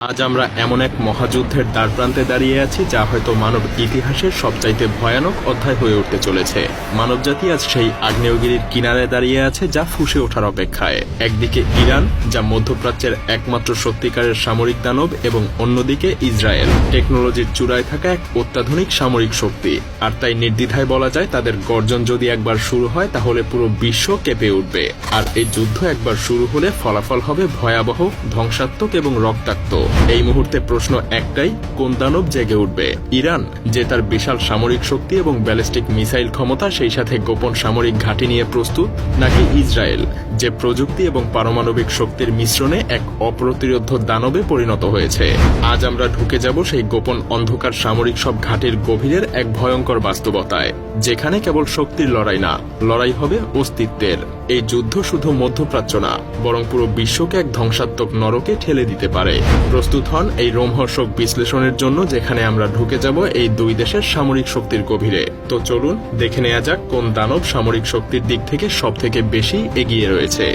আজ আমরা এমন এক মহাযুদ্ধের দ্বারপ্রান্তে দাঁড়িয়ে আছি যা হয়তো মানব ইতিহাসের সবচাইতে ভয়ানক অধ্যায় হয়ে উঠতে চলেছে। মানবজাতি আজ সেই আগ্নেয়গিরির কিনারে দাঁড়িয়ে আছে যা ফুঁসে ওঠার অপেক্ষায়। একদিকে ইরান, যা মধ্যপ্রাচ্যের একমাত্র সত্যিকারের সামরিক দানব, এবং অন্যদিকে ইসরায়েল, টেকনোলজির চূড়ায় থাকা এক অত্যাধুনিক সামরিক শক্তি। আর তাই নির্দ্বিধায় বলা যায়, তাদের গর্জন যদি একবার শুরু হয় তাহলে পুরো বিশ্ব কেঁপে উঠবে। আর এই যুদ্ধ একবার শুরু হলে ফলাফল হবে ভয়াবহ, ধ্বংসাত্মক এবং রক্তাক্ত। এই মুহূর্তে প্রশ্ন একটাই, কোন দানব জেগে উঠবে? ইরান, যে তার বিশাল সামরিক শক্তি এবং ব্যালিস্টিক মিসাইল ক্ষমতা, সেই সাথে গোপন সামরিক ঘাঁটি নিয়ে প্রস্তুত, নাকি ইসরায়েল, যে প্রযুক্তি এবং পারমাণবিক শক্তির মিশ্রণে এক অপ্রতিরোধ্য দানবে পরিণত হয়েছে? আজ আমরা ঢুকে যাব সেই গোপন অন্ধকার সামরিক সব ঘাঁটির গভীরের এক ভয়ঙ্কর বাস্তবতায়, যেখানে কেবল শক্তির লড়াই না, লড়াই হবে অস্তিত্বের। এই যুদ্ধ শুধু মধ্যপ্রাচ্য না, বরং পুরো বিশ্বকে এক ধ্বংসাত্মক নরকে ঠেলে দিতে পারে। প্রস্তুত হন এই রোমহর্ষক বিশ্লেষণের জন্য, যেখানে আমরা ঢুকে যাব এই দুই দেশের সামরিক শক্তির গভীরে। তো চলুন দেখে নেওয়া যাক কোন দানব সামরিক শক্তির দিক থেকে সবথেকে বেশি এগিয়ে রয়েছে।